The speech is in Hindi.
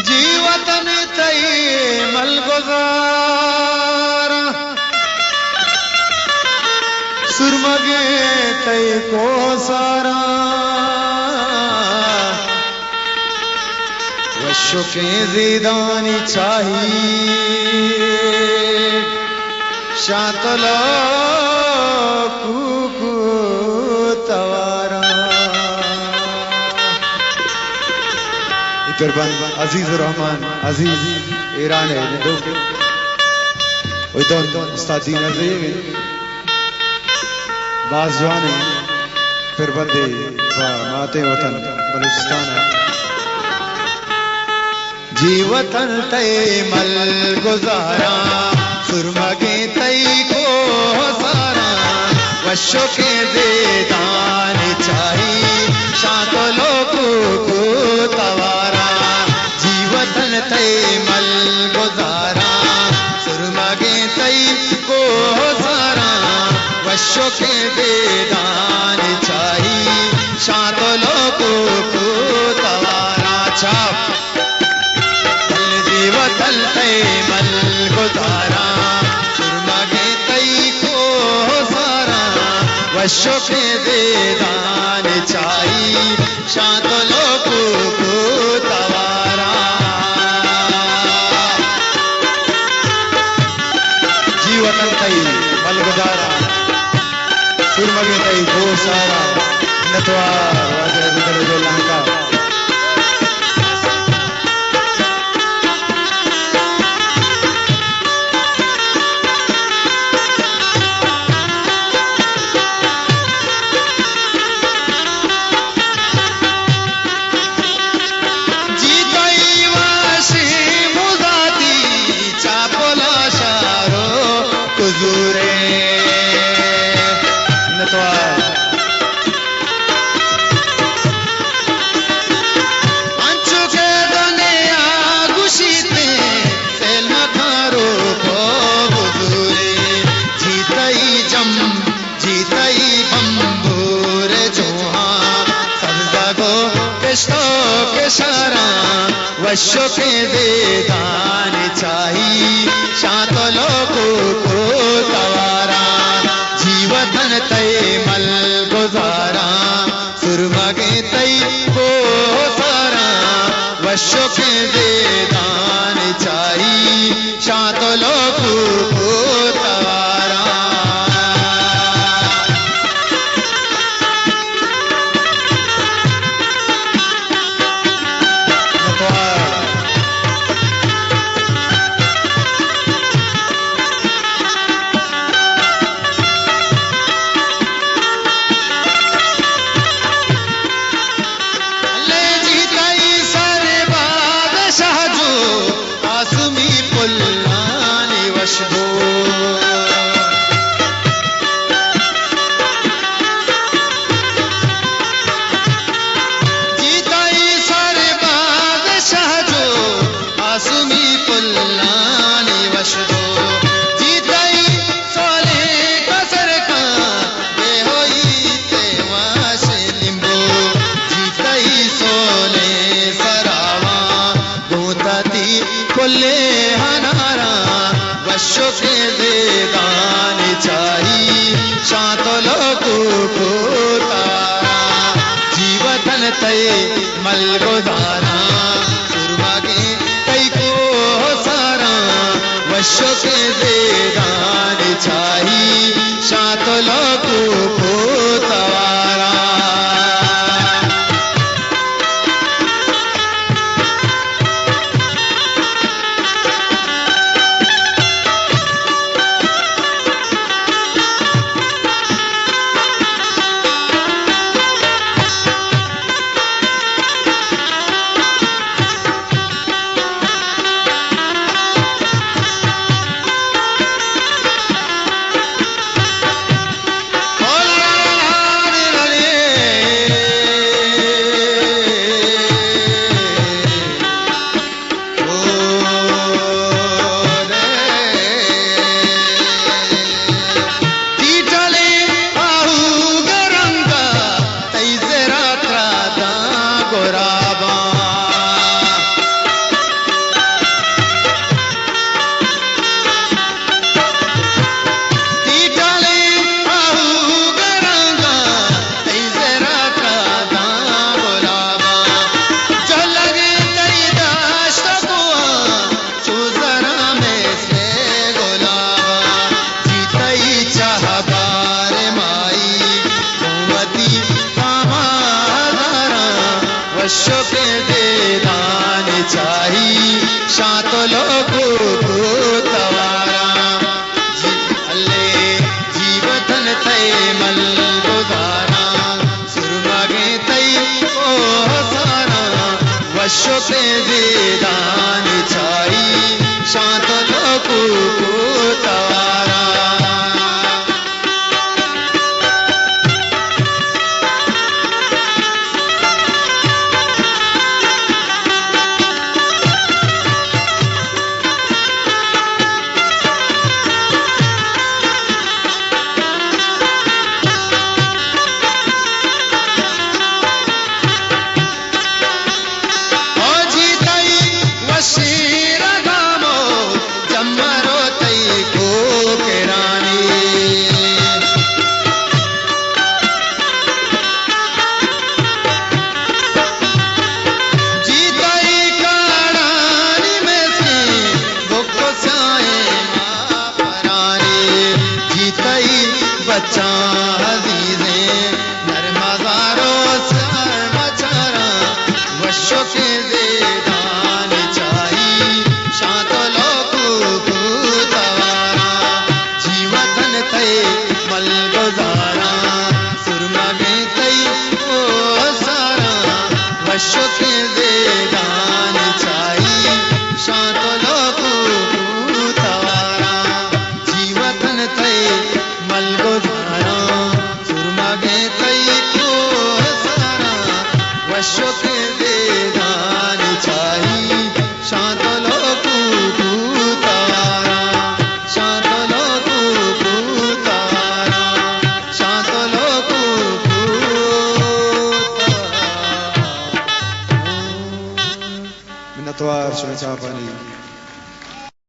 जीवतन तई मलगुजारा सुरमगे तई को सारा वशो के ज़िदानी चाहिए शातलो कुकु तवारा कुर्बान अजीज रहमान अजीज ईरान है ने दोके ओइतो उस्तादी नज़े बाज जवाने फिर बंदे माते वतन बलूचिस्तान जी वतन तय मल गुजारा सुरमगे तई को सारा वशो के ज़िदान चाहिए शातलो कुकु तवारा जीवतन तई मल गुजारा सुरमगे तई को सारा वशो के ज़िदान चाहिए शातलो कुकु तवारा छाप जीवतन तई मल गुजारा सुरमगे तई को सारा वशो के ज़िदान चाहिए शातलो कुकु तवारा जीवतन तई मल गुजारा सुरमगे तई को सारा नतवार वाजरे गुदर जो लंका वशो के ज़िदान चाहिए शातलो कुकु तवारा जीवतन तई मल गुजारा सुरमगे तई को सारा वशो के ज़िदान चाहिए शातलो कुकु तवारा वशो के ज़िदान चाहिए शातलो कुकु तवारा जीवतन तई मल गुजारा सुरमगे तई को सारा वशो के ज़िदान चाहिए शातलो कुकु तवारा वश्य के देदान चाही शांत लोग तवारा अल्ले जीवधन तय मल गुजारा सुरमगे तय ओ सारा वश्य के देदान चाही शांत लोग तवारा बच्चा हजीजे नरमजारो सर मचारा वश्य के देदान चाही शांत लोग तवारा जीवधन तय मल गुजारा सुरमगे तय ओ सारा वश्य के देदान चाही शांत लोग तवारा जीवधन तय मल गुजारा सुरमगे तय ओ सारा वश्य के देदान चाही शांत लोग तवारा शांत लोग तवारा शांत लोग मिन्नतवार शुभ पानी